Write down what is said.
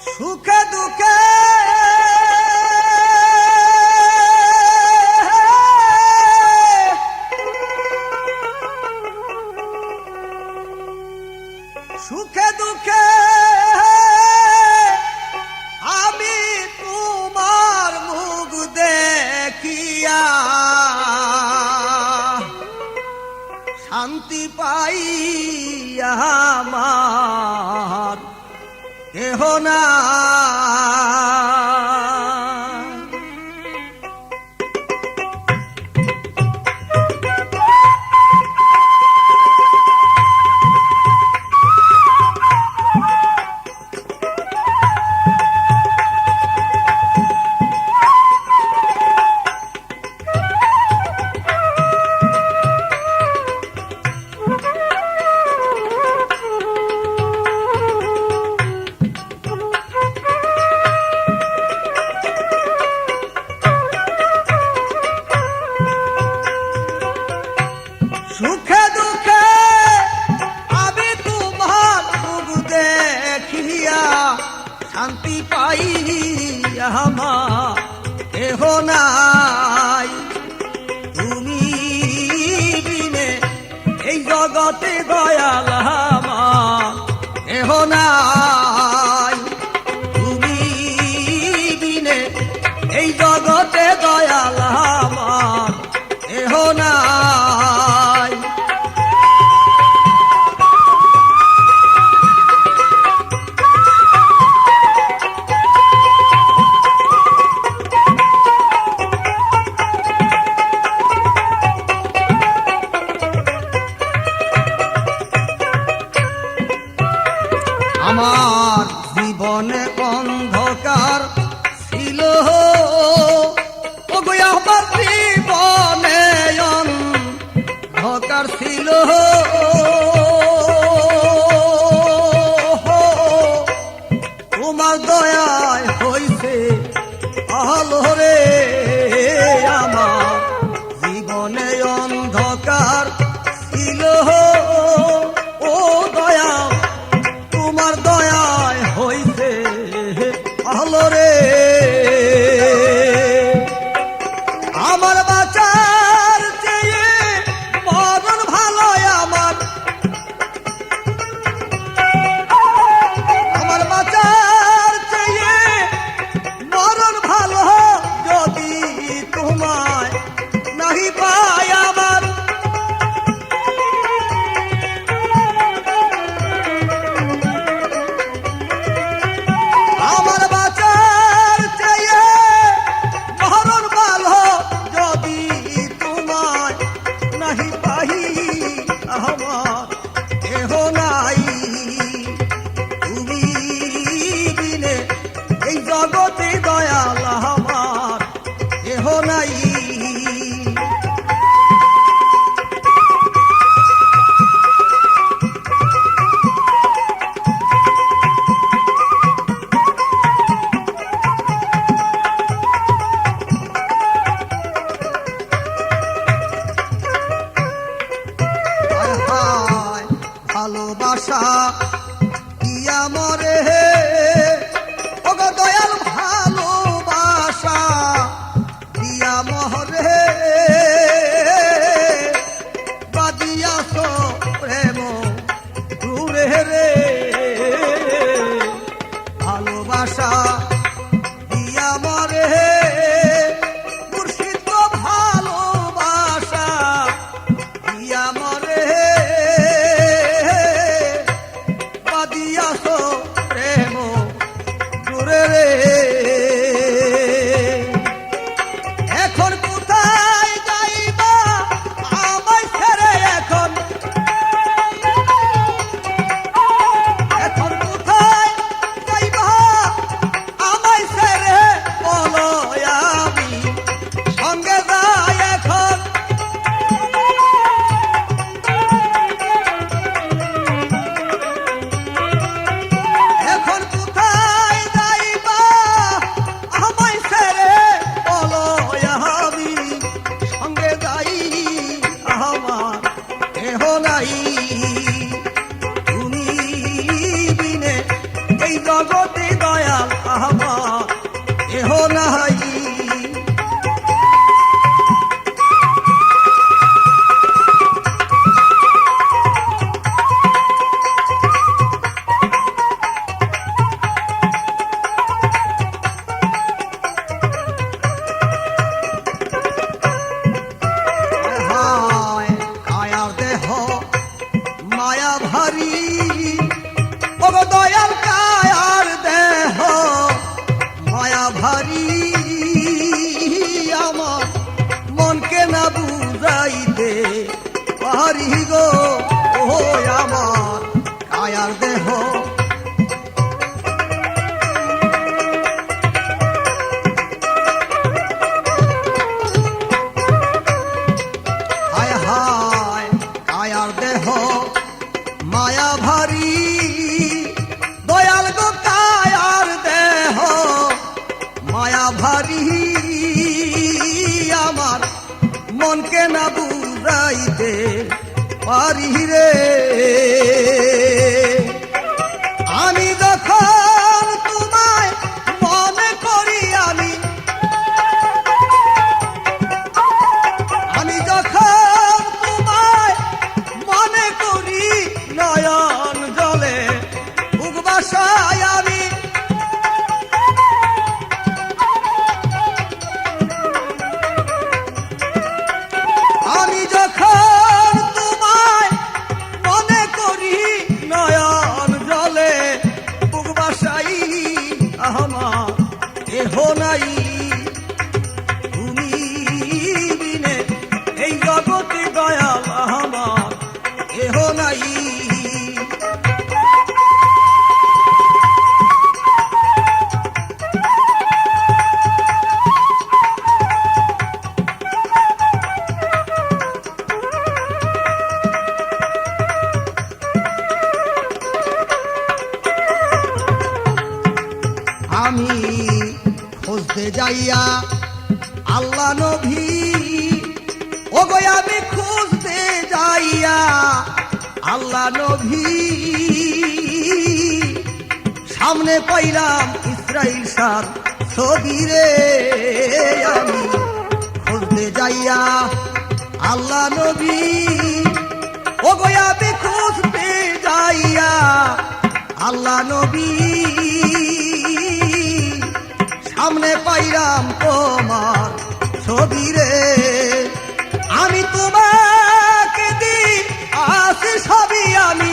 সুখে দুঃখে সুখে দুঃখে আমি তোমার মুখ দেখিয়া শান্তি পাই আমার কেহ না। সুখে দুঃখে আমি তোমার মুখ দেখিয়া শান্তি পাই আমার কেহ নাই। তুমি বিনে এই জগতে দয়াল আমার কেহ নাই। তুমি বিনে এই জগতে দয়াল আমার কেহ নাই। আমার জীবনে অন্ধকার ছিল, ওগো আমার জীবনে অন্ধকার ছিল। তোমার দয়ায় হইছে আলো রে। আমার জীবনে অন্ধকার ছিল, ও দয়া তোমার দয়ায় হইছে আলো রে। আমার বাঁচার চেয়ে মরণ ভালো। আমার বাঁচার চেয়ে মরণ ভালো। যদি তোমায় নাহি পাই আমার আমার বাঁচার চেয়ে মরণ ভালো। যদি তোমায় নাহি পাই আমার কেহ নাই। তুমি বিনে এই জগতে দয়াল আমার কেহ নাই। ভালোবাসা দিয়া মরে ওগো দয়াল ভালোবাসা দিয়া মরে। বাদিয়াছ প্রেম দূরে রে। ভালোবাসা দিয়া মরে মুর্শিদ ভালোবাসা দিয়া মরে। দিয়াছ প্রেম দূরে রে। এখন কোথায় যাইবা আমায় ছেড়ে? এখন কোথায় যাইবা আমায় ছেড়ে? বলো আমি সঙ্গে যাই এখন। এখন কোথায় যাইবা আমায় ছেড়ে? বলো আমি সঙ্গে যাই আমার কেহ নাই। তুমি বিনে এই জগতে দয়া পারি রে। আমি যখন তোমায় মনে করি, আমি যখন তোমায় মনে করি, নয়ন জলে বুক বাসায় আমি যখন তোমায় মনে করি, নয়ন জলে বুক বাসাই, আমার কেহ নাই তুমি বিনে এই জগতে দয়াল, আমার কেহ নাই। আমি খুঁজতে যাইয়া আল্লাহ নবী, ও গো আমি খুঁজতে যাইয়া আল্লাহ নবী, সামনে পাইলাম ইসরাইল শাহর ছবি রে। আমি খুঁজতে যাইয়া আল্লাহ নবী, ও গো আমি খুঁজতে যাইয়া আল্লাহ নবী, সামনে পাইলাম তোমার ছবি রে। আমি তোমাকে দি আসি সবই, আমি